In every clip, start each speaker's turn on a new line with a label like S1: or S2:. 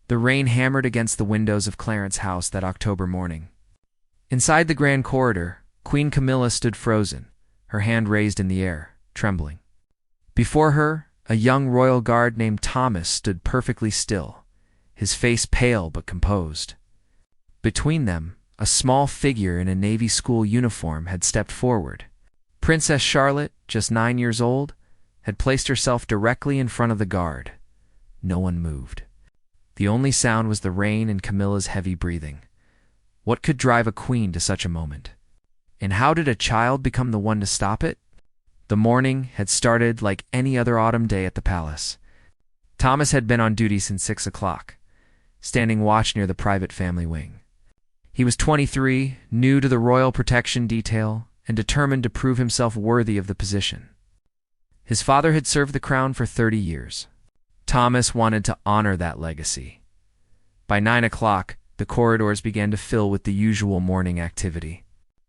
S1: The rain hammered against the windows of Clarence's house that October morning. Inside the grand corridor, Queen Camilla stood frozen, her hand raised in the air, trembling. Before her, a young royal guard named Thomas stood perfectly still, his face pale but composed. Between them, a small figure in a Navy school uniform had stepped forward. Princess Charlotte, just 9 years old, had placed herself directly in front of the guard. No one moved. The only sound was the rain and Camilla's heavy breathing. What could drive a queen to such a moment? And how did a child become the one to stop it? The morning had started like any other autumn day at the palace. Thomas had been on duty since 6 o'clock, standing watch near the private family wing. He was 23, new to the royal protection detail, and determined to prove himself worthy of the position. His father had served the crown for 30 years. Thomas wanted to honor that legacy. By 9 o'clock, the corridors began to fill with the usual morning activity.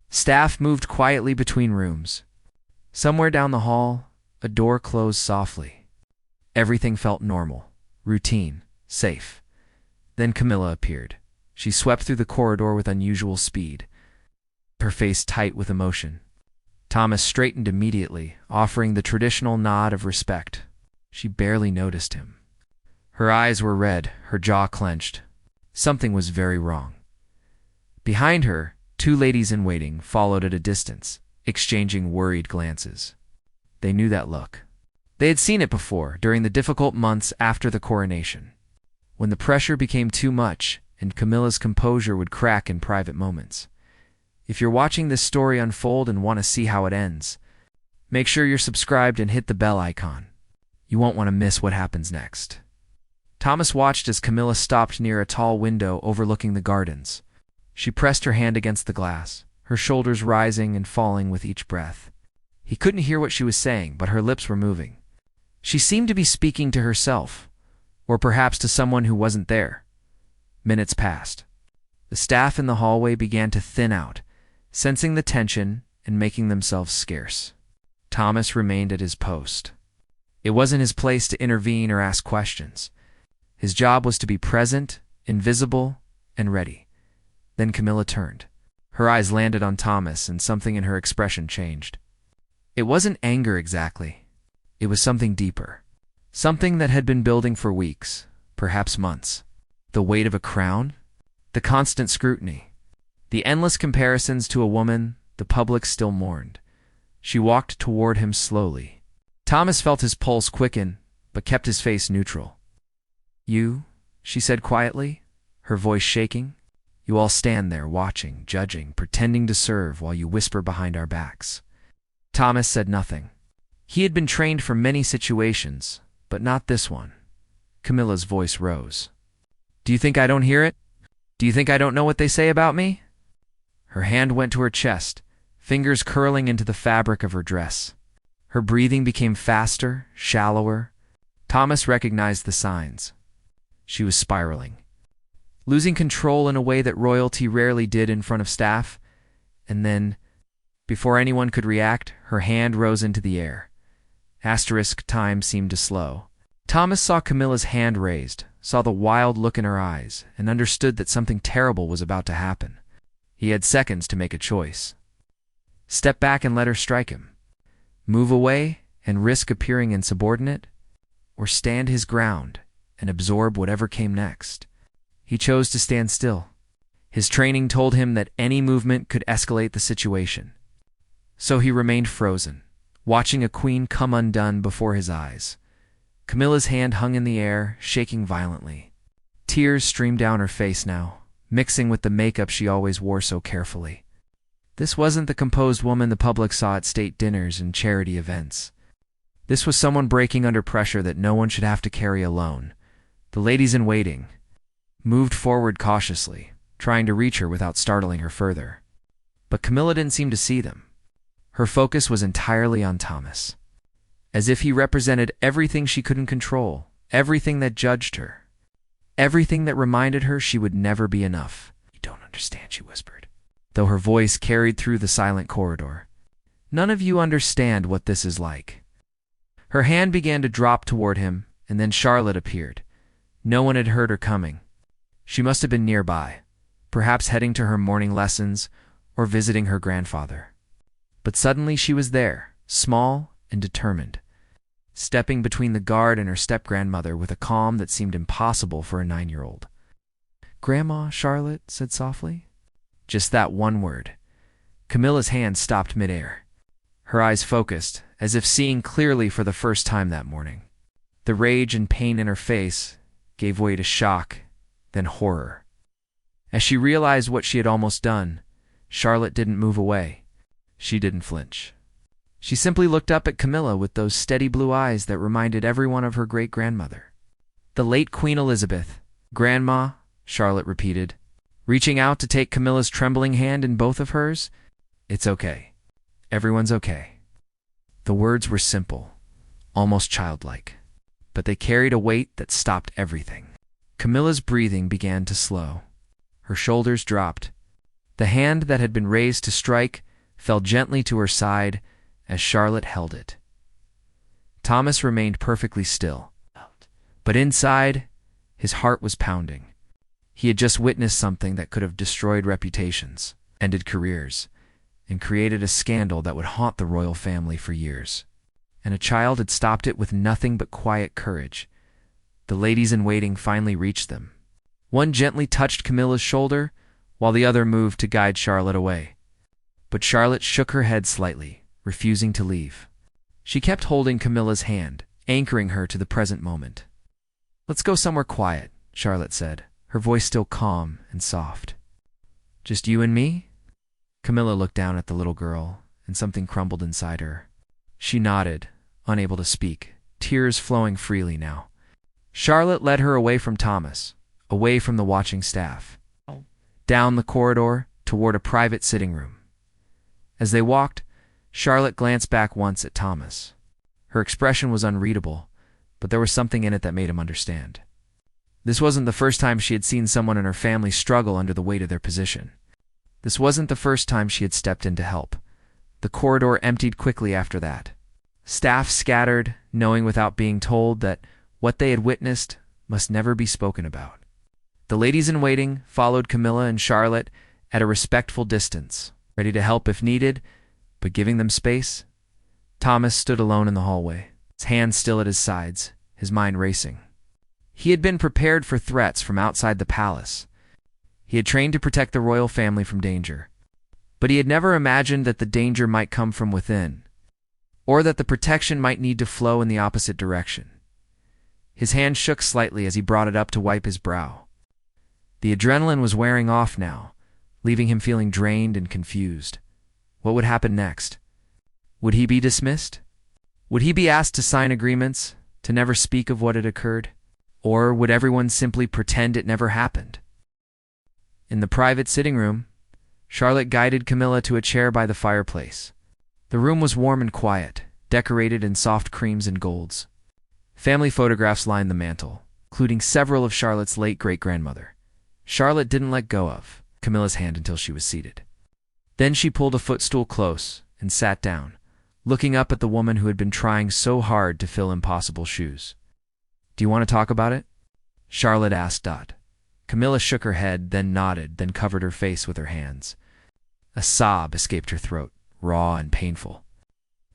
S1: Staff moved quietly between rooms. Somewhere down the hall, a door closed softly. Everything felt normal, routine, safe. Then Camilla appeared. She swept through the corridor with unusual speed, her face tight with emotion. Thomas straightened immediately, offering the traditional nod of respect. She barely noticed him. Her eyes were red, her jaw clenched. Something was very wrong. Behind her, 2 ladies-in-waiting followed at a distance, exchanging worried glances. They knew that look. They had seen it before, during the difficult months after the coronation, when the pressure became too much and Camilla's composure would crack in private moments. If you're watching this story unfold and want to see how it ends, make sure you're subscribed and hit the bell icon. You won't want to miss what happens next. Thomas watched as Camilla stopped near a tall window overlooking the gardens. She pressed her hand against the glass, her shoulders rising and falling with each breath. He couldn't hear what she was saying, but her lips were moving. She seemed to be speaking to herself, or perhaps to someone who wasn't there. Minutes passed. The staff in the hallway began to thin out, sensing the tension and making themselves scarce. Thomas remained at his post. It wasn't his place to intervene or ask questions. His job was to be present, invisible, and ready. Then Camilla turned. Her eyes landed on Thomas, and something in her expression changed. It wasn't anger exactly. It was something deeper. Something that had been building for weeks, perhaps months. The weight of a crown? The constant scrutiny. The endless comparisons to a woman the public still mourned. She walked toward him slowly. Thomas felt his pulse quicken, but kept his face neutral. "You," she said quietly, her voice shaking. "You all stand there watching, judging, pretending to serve while you whisper behind our backs." Thomas said nothing. He had been trained for many situations, but not this one. Camilla's voice rose. "Do you think I don't hear it? Do you think I don't know what they say about me?" Her hand went to her chest, fingers curling into the fabric of her dress. Her breathing became faster, shallower. Thomas recognized the signs. She was spiraling, losing control in a way that royalty rarely did in front of staff. And then, before anyone could react, her hand rose into the air. Time seemed to slow. Thomas saw Camilla's hand raised, saw the wild look in her eyes, and understood that something terrible was about to happen. He had seconds to make a choice. Step back and let her strike him. Move away and risk appearing insubordinate, or stand his ground and absorb whatever came next. He chose to stand still. His training told him that any movement could escalate the situation. So he remained frozen, watching a queen come undone before his eyes. Camilla's hand hung in the air, shaking violently. Tears streamed down her face now, mixing with the makeup she always wore so carefully. This wasn't the composed woman the public saw at state dinners and charity events. This was someone breaking under pressure that no one should have to carry alone. The ladies-in-waiting moved forward cautiously, trying to reach her without startling her further. But Camilla didn't seem to see them. Her focus was entirely on Thomas, as if he represented everything she couldn't control, everything that judged her, everything that reminded her she would never be enough. "You don't understand," she whispered, though her voice carried through the silent corridor. "None of you understand what this is like." Her hand began to drop toward him, and then Charlotte appeared. No one had heard her coming. She must have been nearby, perhaps heading to her morning lessons or visiting her grandfather. But suddenly she was there, small and determined, stepping between the guard and her step-grandmother with a calm that seemed impossible for a 9-year-old. "Grandma," Charlotte said softly. Just that one word. Camilla's hand stopped midair. Her eyes focused, as if seeing clearly for the first time that morning. The rage and pain in her face gave way to shock, then horror. As she realized what she had almost done, Charlotte didn't move away. She didn't flinch. She simply looked up at Camilla with those steady blue eyes that reminded everyone of her great-grandmother. "The late Queen Elizabeth." "Grandma," Charlotte repeated, reaching out to take Camilla's trembling hand in both of hers. "It's okay. Everyone's okay." The words were simple, almost childlike, but they carried a weight that stopped everything. Camilla's breathing began to slow. Her shoulders dropped. The hand that had been raised to strike fell gently to her side as Charlotte held it. Thomas remained perfectly still, but inside, his heart was pounding. He had just witnessed something that could have destroyed reputations, ended careers, and created a scandal that would haunt the royal family for years. And a child had stopped it with nothing but quiet courage. The ladies-in-waiting finally reached them. One gently touched Camilla's shoulder, while the other moved to guide Charlotte away. But Charlotte shook her head slightly, refusing to leave. She kept holding Camilla's hand, anchoring her to the present moment. "Let's go somewhere quiet," Charlotte said, her voice still calm and soft. "Just you and me?" Camilla looked down at the little girl, and something crumbled inside her. She nodded, unable to speak, tears flowing freely now. Charlotte led her away from Thomas, away from the watching staff, down the corridor toward a private sitting room. As they walked, Charlotte glanced back once at Thomas. Her expression was unreadable, but there was something in it that made him understand. This wasn't the first time she had seen someone in her family struggle under the weight of their position. This wasn't the first time she had stepped in to help. The corridor emptied quickly after that. Staff scattered, knowing without being told that what they had witnessed must never be spoken about. The ladies-in-waiting followed Camilla and Charlotte at a respectful distance, ready to help if needed, but giving them space. Thomas stood alone in the hallway, his hands still at his sides, his mind racing. He had been prepared for threats from outside the palace. He had trained to protect the royal family from danger, but he had never imagined that the danger might come from within, or that the protection might need to flow in the opposite direction. His hand shook slightly as he brought it up to wipe his brow. The adrenaline was wearing off now, leaving him feeling drained and confused. What would happen next? Would he be dismissed? Would he be asked to sign agreements, to never speak of what had occurred? Or would everyone simply pretend it never happened? In the private sitting room, Charlotte guided Camilla to a chair by the fireplace. The room was warm and quiet, decorated in soft creams and golds. Family photographs lined the mantel, including several of Charlotte's late great-grandmother. Charlotte didn't let go of Camilla's hand until she was seated. Then she pulled a footstool close and sat down, looking up at the woman who had been trying so hard to fill impossible shoes. "Do you want to talk about it?" Charlotte asked. Camilla shook her head, then nodded, then covered her face with her hands. A sob escaped her throat, raw and painful.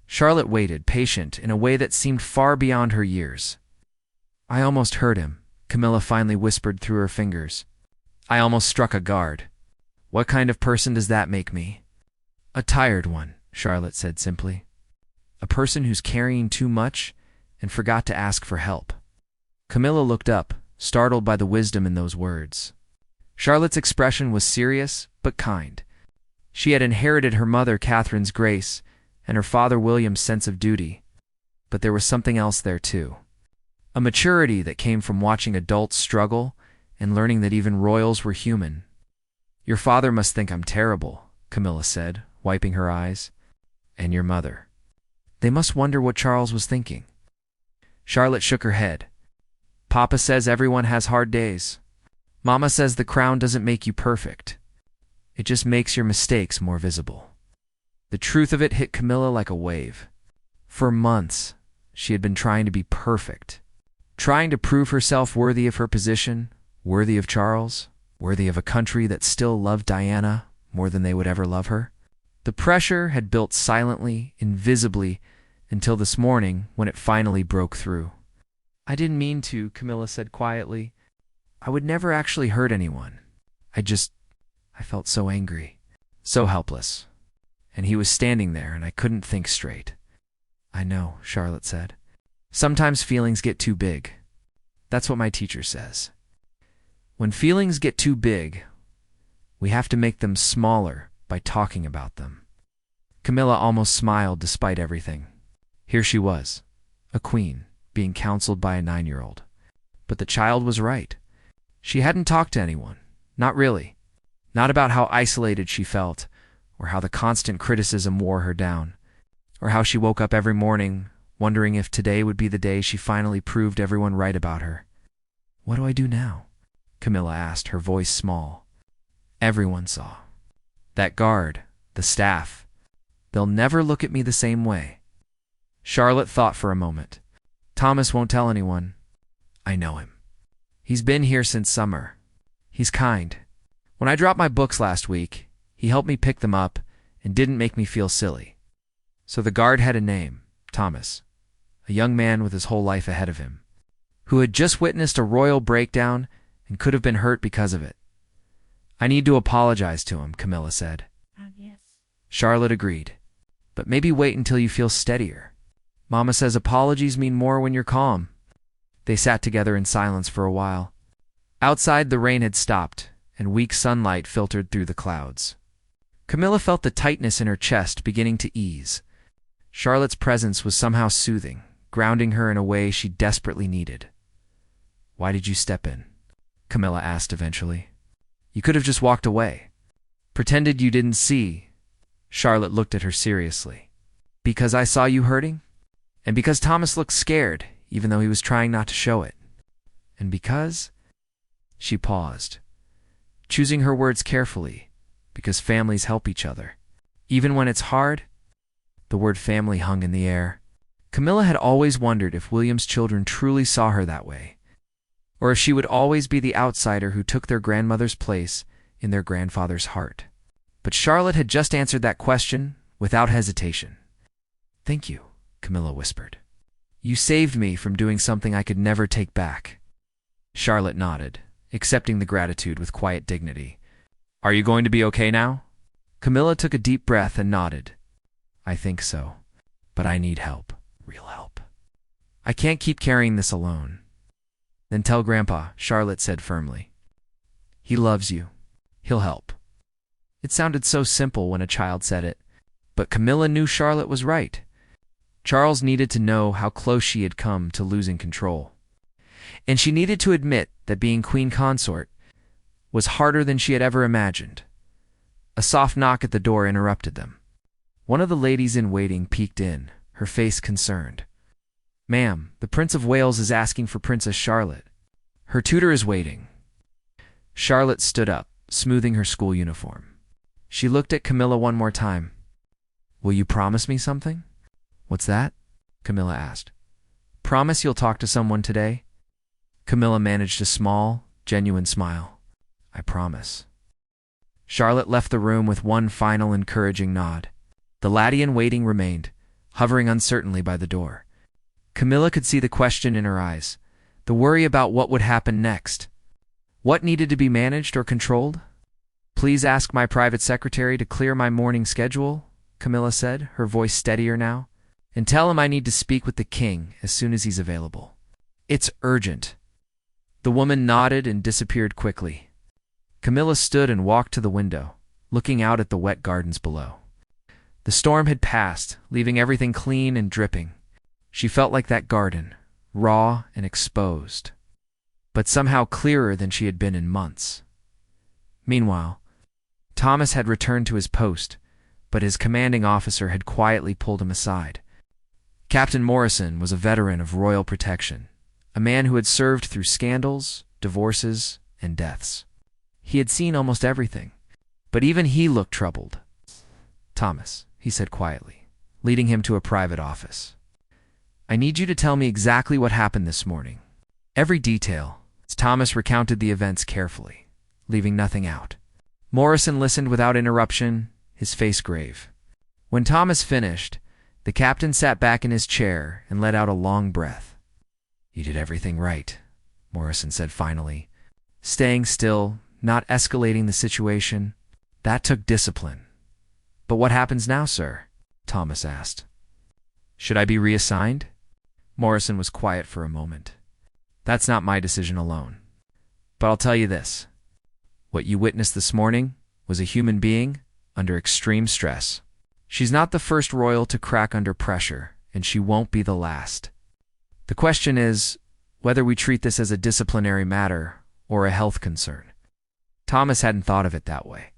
S1: Charlotte waited, patient, in a way that seemed far beyond her years. "I almost hurt him," Camilla finally whispered through her fingers. "I almost struck a guard. What kind of person does that make me?" "A tired one," Charlotte said simply. "A person who's carrying too much and forgot to ask for help." Camilla looked up, startled by the wisdom in those words. Charlotte's expression was serious but kind. She had inherited her mother Catherine's grace and her father William's sense of duty, but there was something else there too. A maturity that came from watching adults struggle and learning that even royals were human. "Your father must think I'm terrible," Camilla said, wiping her eyes. "And your mother. They must wonder what Charles was thinking." Charlotte shook her head. "Papa says everyone has hard days. Mama says the crown doesn't make you perfect. It just makes your mistakes more visible." The truth of it hit Camilla like a wave. For months, she had been trying to be perfect, trying to prove herself worthy of her position, Worthy of Charles? Worthy of a country that still loved Diana more than they would ever love her? The pressure had built silently, invisibly, until this morning when it finally broke through. "I didn't mean to," Camilla said quietly. "I would never actually hurt anyone. I felt so angry, so helpless. And he was standing there and I couldn't think straight." "I know," Charlotte said. "Sometimes feelings get too big. That's what my teacher says. When feelings get too big, we have to make them smaller by talking about them." Camilla almost smiled despite everything. Here she was, a queen, being counseled by a 9-year-old. But the child was right. She hadn't talked to anyone. Not really. Not about how isolated she felt, or how the constant criticism wore her down, or how she woke up every morning wondering if today would be the day she finally proved everyone right about her. "What do I do now?" Camilla asked, her voice small. Everyone saw. That guard, the staff. They'll never look at me the same way. Charlotte thought for a moment. "Thomas won't tell anyone. I know him. He's been here since summer. He's kind. When I dropped my books last week, he helped me pick them up and didn't make me feel silly." So the guard had a name, Thomas, a young man with his whole life ahead of him, who had just witnessed a royal breakdown and could have been hurt because of it. "I need to apologize to him," Camilla said.
S2: Yes.
S1: Charlotte agreed. "But maybe wait until you feel steadier. Mama says apologies mean more when you're calm." They sat together in silence for a while. Outside, the rain had stopped, and weak sunlight filtered through the clouds. Camilla felt the tightness in her chest beginning to ease. Charlotte's presence was somehow soothing, grounding her in a way she desperately needed. "Why did you step in?" Camilla asked eventually. "You could have just walked away. Pretended you didn't see." Charlotte looked at her seriously. "Because I saw you hurting? And because Thomas looked scared, even though he was trying not to show it? And because—" She paused, choosing her words carefully, because families help each other. Even when it's hard, the word family hung in the air. Camilla had always wondered if William's children truly saw her that way, or if she would always be the outsider who took their grandmother's place in their grandfather's heart. But Charlotte had just answered that question without hesitation. "Thank you," Camilla whispered. "You saved me from doing something I could never take back." Charlotte nodded, accepting the gratitude with quiet dignity. "Are you going to be okay now?" Camilla took a deep breath and nodded. "I think so, but I need help, real help. I can't keep carrying this alone." "Then tell Grandpa," Charlotte said firmly. "He loves you. He'll help." It sounded so simple when a child said it, but Camilla knew Charlotte was right. Charles needed to know how close she had come to losing control. And she needed to admit that being queen consort was harder than she had ever imagined. A soft knock at the door interrupted them. One of the ladies in waiting peeked in, her face concerned. "Ma'am, the Prince of Wales is asking for Princess Charlotte. Her tutor is waiting." Charlotte stood up, smoothing her school uniform. She looked at Camilla one more time. "Will you promise me something?" "What's that?" Camilla asked. "Promise you'll talk to someone today?" Camilla managed a small, genuine smile. "I promise." Charlotte left the room with one final encouraging nod. The laddie in waiting remained, hovering uncertainly by the door. Camilla could see the question in her eyes, the worry about what would happen next. What needed to be managed or controlled? "Please ask my private secretary to clear my morning schedule," Camilla said, her voice steadier now. "And tell him I need to speak with the king as soon as he's available. It's urgent." The woman nodded and disappeared quickly. Camilla stood and walked to the window, looking out at the wet gardens below. The storm had passed, leaving everything clean and dripping. She felt like that garden, raw and exposed, but somehow clearer than she had been in months. Meanwhile, Thomas had returned to his post, but his commanding officer had quietly pulled him aside. Captain Morrison was a veteran of royal protection, a man who had served through scandals, divorces, and deaths. He had seen almost everything, but even he looked troubled. "Thomas," he said quietly, leading him to a private office. "I need you to tell me exactly what happened this morning. Every detail, Thomas recounted the events carefully, leaving nothing out. Morrison listened without interruption, his face grave. When Thomas finished, the captain sat back in his chair and let out a long breath. "You did everything right," Morrison said finally. "Staying still, not escalating the situation, that took discipline." "But what happens now, sir?" Thomas asked. "Should I be reassigned?" Morrison was quiet for a moment. "That's not my decision alone. But I'll tell you this. What you witnessed this morning was a human being under extreme stress. She's not the first royal to crack under pressure, and she won't be the last. The question is whether we treat this as a disciplinary matter or a health concern." Thomas hadn't thought of it that way.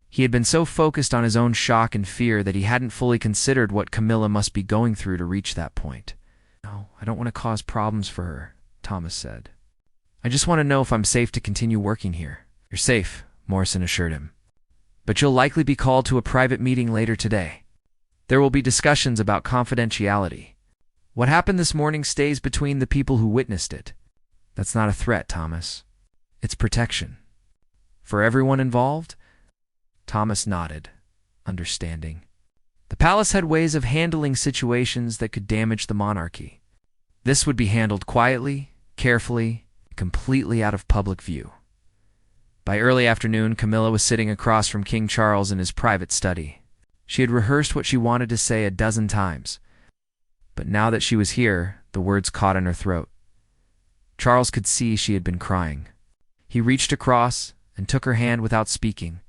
S1: He had been so focused on his own shock and fear that he hadn't fully considered what Camilla must be going through to reach that point. "No, I don't want to cause problems for her," Thomas said. "I just want to know if I'm safe to continue working here." "You're safe," Morrison assured him. "But you'll likely be called to a private meeting later today. There will be discussions about confidentiality. What happened this morning stays between the people who witnessed it." "That's not a threat, Thomas. It's protection." "For everyone involved?" Thomas nodded, understanding. The palace had ways of handling situations that could damage the monarchy. This would be handled quietly, carefully, completely out of public view. By early afternoon, Camilla was sitting across from King Charles in his private study. She had rehearsed what she wanted to say a dozen times, but now that she was here, the words caught in her throat. Charles could see she had been crying. He reached across and took her hand without speaking,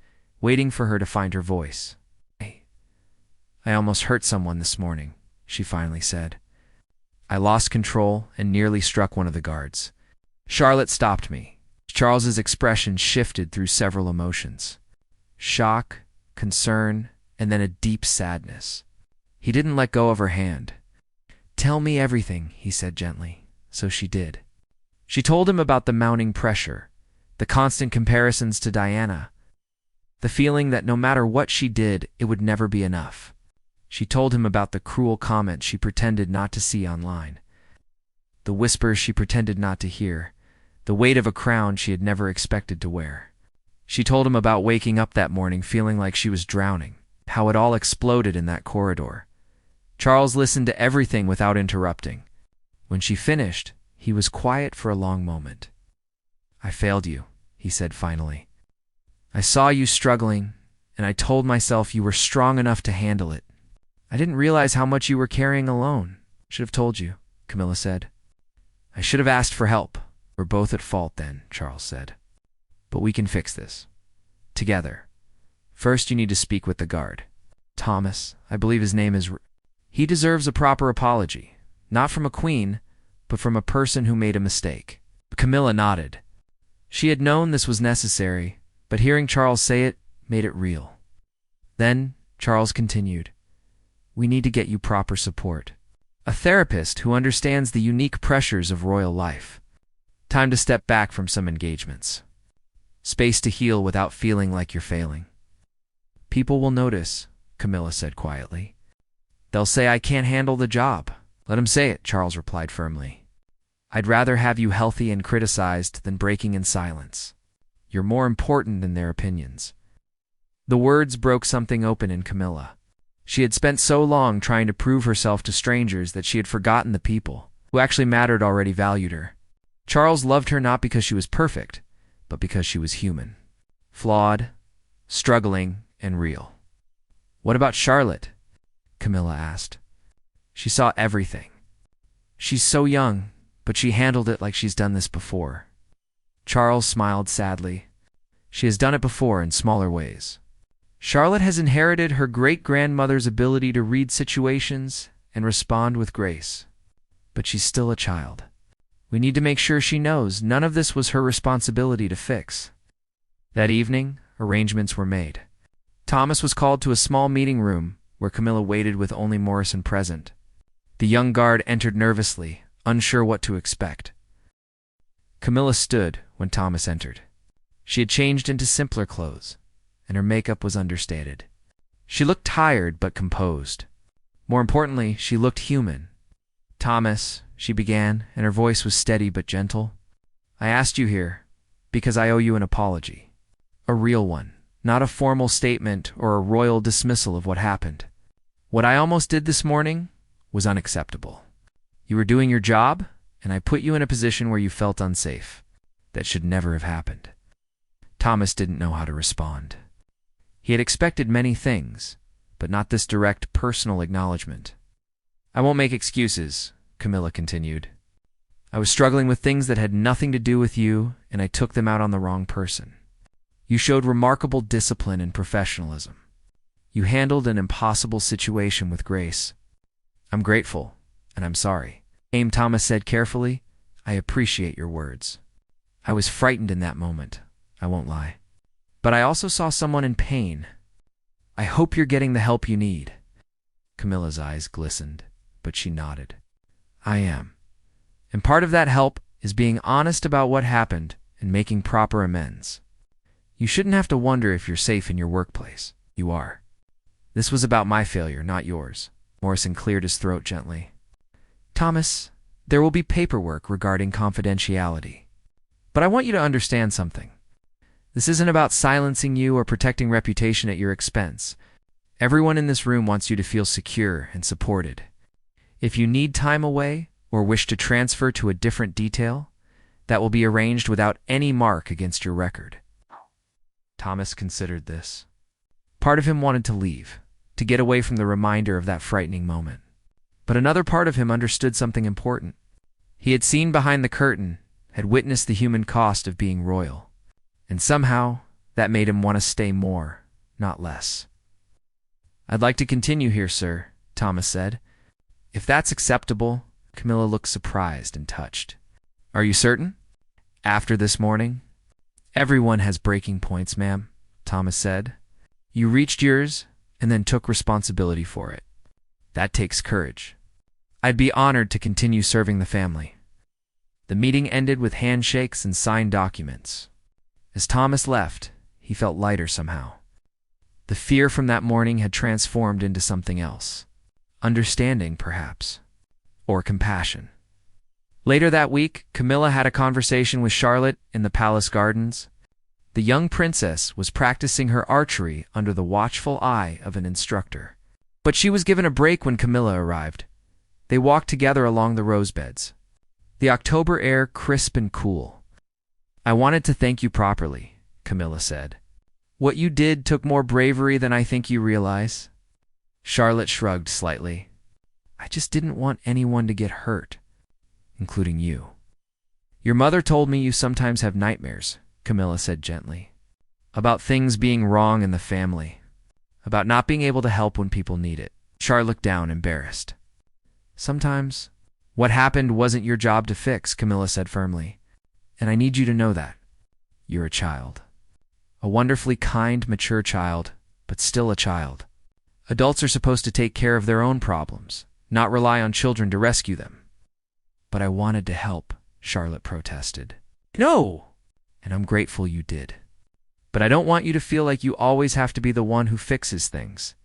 S1: waiting for her to find her voice. "I almost hurt someone this morning," she finally said. "I lost control and nearly struck one of the guards. Charlotte stopped me." Charles's expression shifted through several emotions: shock, concern, and then a deep sadness. He didn't let go of her hand. "Tell me everything," he said gently. So she did. She told him about the mounting pressure, the constant comparisons to Diana, the feeling that no matter what she did, it would never be enough. She told him about the cruel comments she pretended not to see online, the whispers she pretended not to hear, the weight of a crown she had never expected to wear. She told him about waking up that morning feeling like she was drowning, how it all exploded in that corridor. Charles listened to everything without interrupting. When she finished, he was quiet for a long moment. "I failed you," he said finally. "I saw you struggling, and I told myself you were strong enough to handle it. I didn't realize how much you were carrying alone." "Should have told you," Camilla said. "I should have asked for help." "We're both at fault then," Charles said. "But we can fix this. Together. First, you need to speak with the guard. Thomas, I believe his name is... He deserves a proper apology, not from a queen, but from a person who made a mistake." Camilla nodded. She had known this was necessary, but hearing Charles say it made it real. Then, Charles continued, "We need to get you proper support. A therapist who understands the unique pressures of royal life. Time to step back from some engagements. Space to heal without feeling like you're failing." "People will notice," Camilla said quietly. "They'll say I can't handle the job." "Let them say it," Charles replied firmly. "I'd rather have you healthy and criticized than breaking in silence. You're more important than their opinions." The words broke something open in Camilla. She had spent so long trying to prove herself to strangers that she had forgotten the people who actually mattered already valued her. Charles loved her not because she was perfect, but because she was human. Flawed, struggling, and real. "What about Charlotte?" Camilla asked. "She saw everything. She's so young, but she handled it like she's done this before." Charles smiled sadly. "She has done it before in smaller ways. Charlotte has inherited her great-grandmother's ability to read situations and respond with grace. But she's still a child. We need to make sure she knows none of this was her responsibility to fix." That evening, arrangements were made. Thomas was called to a small meeting room where Camilla waited with only Morrison present. The young guard entered nervously, unsure what to expect. Camilla stood when Thomas entered. She had changed into simpler clothes, and her makeup was understated. She looked tired but composed. More importantly, she looked human. "Thomas," she began, and her voice was steady but gentle, I asked you here because I owe you an apology. A real one, not a formal statement or a royal dismissal of what happened. What I almost did this morning was unacceptable. You were doing your job, and I put you in a position where you felt unsafe. That should never have happened. Thomas didn't know how to respond. He had expected many things, but not this direct personal acknowledgement. I won't make excuses, Camilla continued. I was struggling with things that had nothing to do with you, and I took them out on the wrong person. You showed remarkable discipline and professionalism. You handled an impossible situation with grace. I'm grateful, and I'm sorry. Thomas said carefully, I appreciate your words. I was frightened in that moment, I won't lie. But I also saw someone in pain. I hope you're getting the help you need. Camilla's eyes glistened, but she nodded. I am. And part of that help is being honest about what happened and making proper amends. You shouldn't have to wonder if you're safe in your workplace. You are. This was about my failure, not yours. Morrison cleared his throat gently. Thomas, there will be paperwork regarding confidentiality. But I want you to understand something. This isn't about silencing you or protecting reputation at your expense. Everyone in this room wants you to feel secure and supported. If you need time away or wish to transfer to a different detail, that will be arranged without any mark against your record. Thomas considered this. Part of him wanted to leave, to get away from the reminder of that frightening moment. But another part of him understood something important. He had seen behind the curtain, had witnessed the human cost of being royal. And somehow, that made him want to stay more, not less. I'd like to continue here, sir, Thomas said. If that's acceptable. Camilla looked surprised and touched. Are you certain? After this morning? Everyone has breaking points, ma'am, Thomas said. You reached yours and then took responsibility for it. That takes courage. I'd be honored to continue serving the family. The meeting ended with handshakes and signed documents. As Thomas left, he felt lighter somehow. The fear from that morning had transformed into something else. Understanding, perhaps. Or compassion. Later that week, Camilla had a conversation with Charlotte in the palace gardens. The young princess was practicing her archery under the watchful eye of an instructor. But she was given a break when Camilla arrived. They walked together along the rose beds. The October air crisp and cool. I wanted to thank you properly, Camilla said. What you did took more bravery than I think you realize. Charlotte shrugged slightly. I just didn't want anyone to get hurt, including you. Your mother told me you sometimes have nightmares, Camilla said gently. About things being wrong in the family. About not being able to help when people need it. Char looked down, embarrassed. Sometimes, what happened wasn't your job to fix, Camilla said firmly. And I need you to know that. You're a child. A wonderfully kind, mature child, but still a child. Adults are supposed to take care of their own problems, not rely on children to rescue them. But I wanted to help, Charlotte protested. No! And I'm grateful you did. But I don't want you to feel like you always have to be the one who fixes things.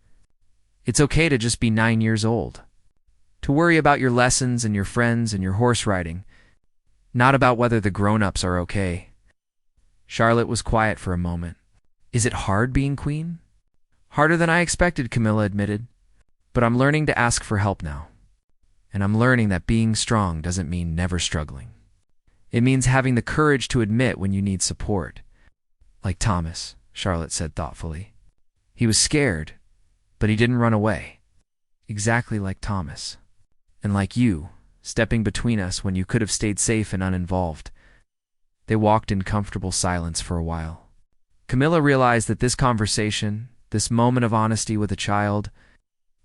S1: It's okay to just be 9 years old. To worry about your lessons and your friends and your horse riding, not about whether the grown-ups are okay. Charlotte was quiet for a moment. Is it hard being queen? Harder than I expected, Camilla admitted. But I'm learning to ask for help now. And I'm learning that being strong doesn't mean never struggling. It means having the courage to admit when you need support. Like Thomas, Charlotte said thoughtfully. He was scared, but he didn't run away. Exactly like Thomas. And like you, stepping between us when you could have stayed safe and uninvolved. They walked in comfortable silence for a while. Camilla realized that this conversation, this moment of honesty with a child,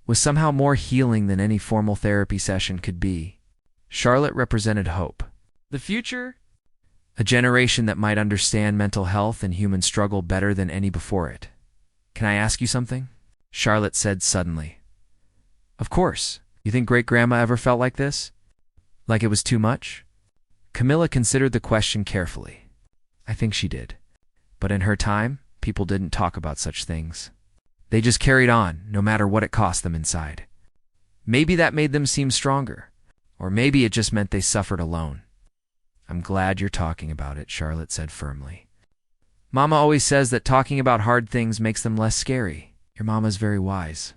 S1: was somehow more healing than any formal therapy session could be. Charlotte represented hope. The future? A generation that might understand mental health and human struggle better than any before it. Can I ask you something? Charlotte said suddenly. Of course. You think great-grandma ever felt like this? Like it was too much? Camilla considered the question carefully. I think she did. But in her time, people didn't talk about such things. They just carried on, no matter what it cost them inside. Maybe that made them seem stronger. Or maybe it just meant they suffered alone. I'm glad you're talking about it, Charlotte said firmly. Mama always says that talking about hard things makes them less scary. Your mama's very wise.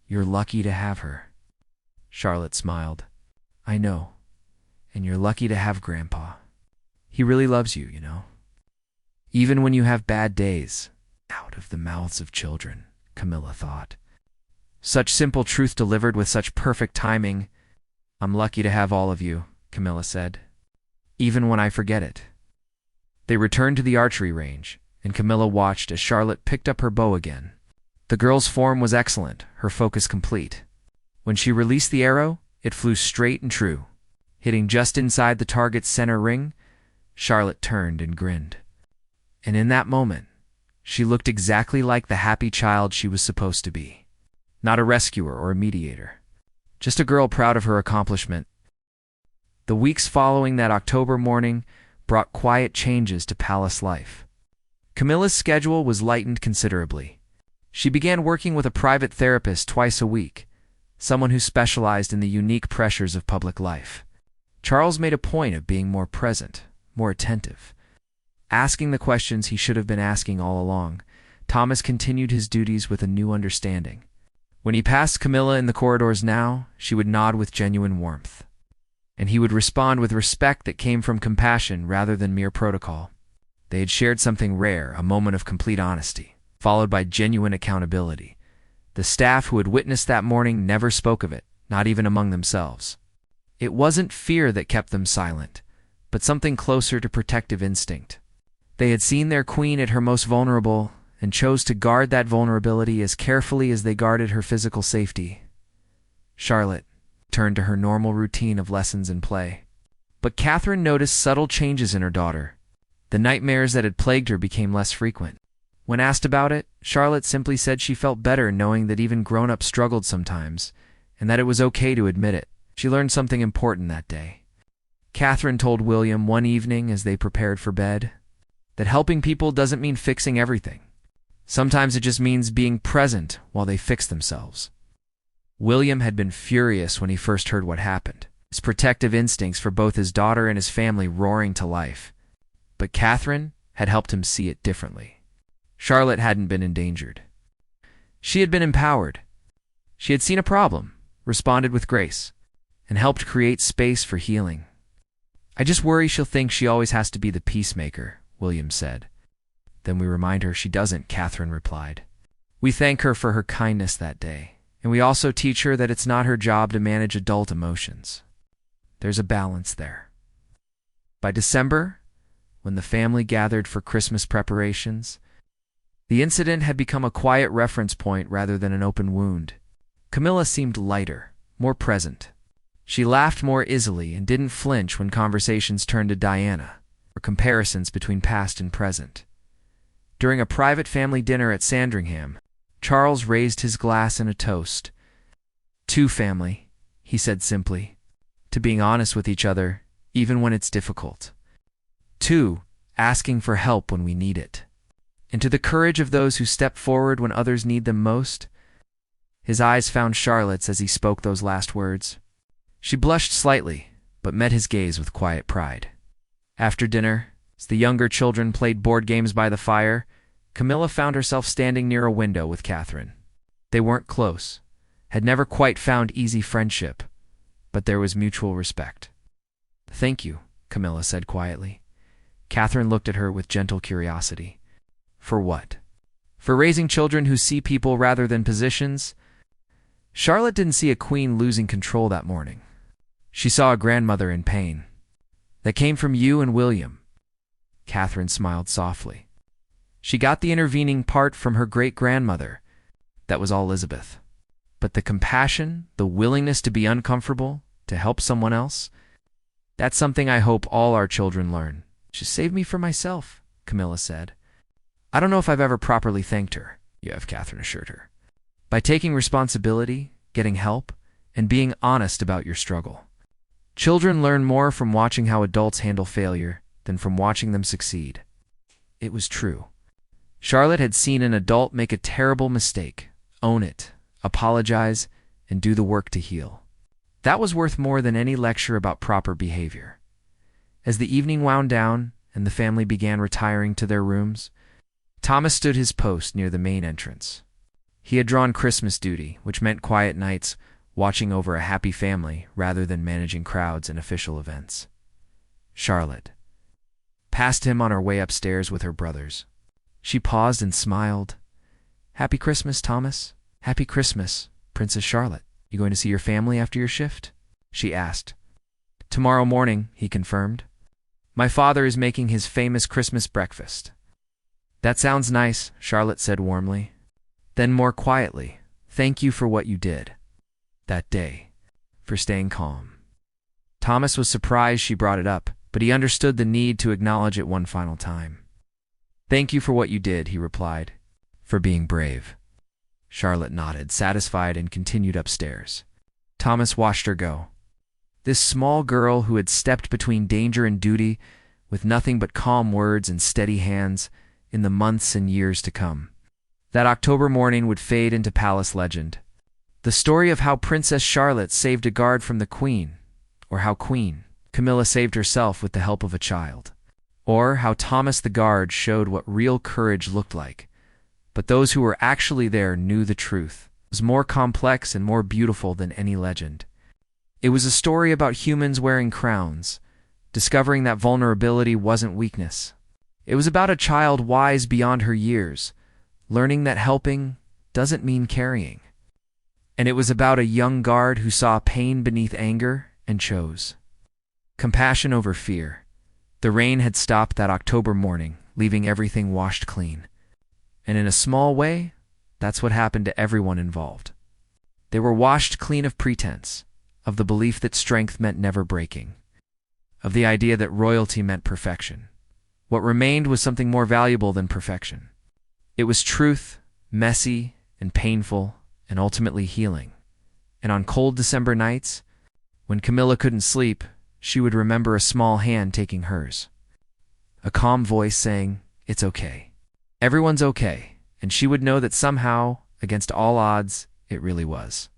S1: You're lucky to have her. Charlotte smiled. I know. And you're lucky to have Grandpa. He really loves you, you know. Even when you have bad days. Out of the mouths of children, Camilla thought. Such simple truth delivered with such perfect timing. I'm lucky to have all of you, Camilla said. Even when I forget it. They returned to the archery range, and Camilla watched as Charlotte picked up her bow again. The girl's form was excellent, her focus complete. When she released the arrow, it flew straight and true. Hitting just inside the target's center ring, Charlotte turned and grinned. And in that moment, she looked exactly like the happy child she was supposed to be. Not a rescuer or a mediator. Just a girl proud of her accomplishment. The weeks following that October morning brought quiet changes to palace life. Camilla's schedule was lightened considerably. She began working with a private therapist twice a week, someone who specialized in the unique pressures of public life. Charles made a point of being more present, more attentive. Asking the questions he should have been asking all along, Thomas continued his duties with a new understanding. When he passed Camilla in the corridors now, she would nod with genuine warmth. And he would respond with respect that came from compassion rather than mere protocol. They had shared something rare, a moment of complete honesty, followed by genuine accountability. The staff who had witnessed that morning never spoke of it, not even among themselves. It wasn't fear that kept them silent, but something closer to protective instinct. They had seen their queen at her most vulnerable and chose to guard that vulnerability as carefully as they guarded her physical safety. Charlotte turned to her normal routine of lessons and play. But Catherine noticed subtle changes in her daughter. The nightmares that had plagued her became less frequent. When asked about it, Charlotte simply said she felt better knowing that even grown-ups struggled sometimes, and that it was okay to admit it. She learned something important that day. Catherine told William one evening as they prepared for bed that helping people doesn't mean fixing everything. Sometimes it just means being present while they fix themselves. William had been furious when he first heard what happened, his protective instincts for both his daughter and his family roaring to life. But Catherine had helped him see it differently. Charlotte hadn't been endangered. She had been empowered. She had seen a problem, responded with grace, and helped create space for healing. I just worry she'll think she always has to be the peacemaker, William said. Then we remind her she doesn't, Catherine replied. We thank her for her kindness that day, and we also teach her that it's not her job to manage adult emotions. There's a balance there. By December, when the family gathered for Christmas preparations, the incident had become a quiet reference point rather than an open wound. Camilla seemed lighter, more present. She laughed more easily and didn't flinch when conversations turned to Diana, or comparisons between past and present. During a private family dinner at Sandringham, Charles raised his glass in a toast. To family, he said simply, to being honest with each other, even when it's difficult. To asking for help when we need it. And to the courage of those who step forward when others need them most. His eyes found Charlotte's as he spoke those last words. She blushed slightly, but met his gaze with quiet pride. After dinner, as the younger children played board games by the fire, Camilla found herself standing near a window with Catherine. They weren't close, had never quite found easy friendship, but there was mutual respect. Thank you, Camilla said quietly. Catherine looked at her with gentle curiosity. For what? For raising children who see people rather than positions? Charlotte didn't see a queen losing control that morning. She saw a grandmother in pain. That came from you and William. Catherine smiled softly. She got the intervening part from her great-grandmother. That was all Elizabeth. But the compassion, the willingness to be uncomfortable, to help someone else, that's something I hope all our children learn. She saved me from myself, Camilla said. I don't know if I've ever properly thanked her, you have, Catherine assured her. By taking responsibility, getting help, and being honest about your struggle. Children learn more from watching how adults handle failure than from watching them succeed. It was true. Charlotte had seen an adult make a terrible mistake, own it, apologize, and do the work to heal. That was worth more than any lecture about proper behavior. As the evening wound down and the family began retiring to their rooms, Thomas stood his post near the main entrance. He had drawn Christmas duty, which meant quiet nights, watching over a happy family rather than managing crowds and official events. Charlotte passed him on her way upstairs with her brothers. She paused and smiled. "Happy Christmas, Thomas." "Happy Christmas, Princess Charlotte. You going to see your family after your shift?" she asked. "Tomorrow morning," he confirmed. "My father is making his famous Christmas breakfast." "That sounds nice," Charlotte said warmly. Then more quietly, "Thank you for what you did that day, for staying calm." Thomas was surprised she brought it up, but he understood the need to acknowledge it one final time. "Thank you for what you did," he replied. "For being brave." Charlotte nodded, satisfied, and continued upstairs. Thomas watched her go. This small girl who had stepped between danger and duty with nothing but calm words and steady hands in the months and years to come. That October morning would fade into palace legend. The story of how Princess Charlotte saved a guard from the Queen, or how Queen Camilla saved herself with the help of a child, or how Thomas the guard showed what real courage looked like. But those who were actually there knew the truth. It was more complex and more beautiful than any legend. It was a story about humans wearing crowns, discovering that vulnerability wasn't weakness. It was about a child wise beyond her years, learning that helping doesn't mean carrying. And it was about a young guard who saw pain beneath anger and chose compassion over fear. The rain had stopped that October morning, leaving everything washed clean. And in a small way, that's what happened to everyone involved. They were washed clean of pretense, of the belief that strength meant never breaking, of the idea that royalty meant perfection. What remained was something more valuable than perfection. It was truth, messy and painful, and ultimately healing. And on cold December nights, when Camilla couldn't sleep, she would remember a small hand taking hers. A calm voice saying, "It's okay. Everyone's okay." And she would know that somehow, against all odds, it really was.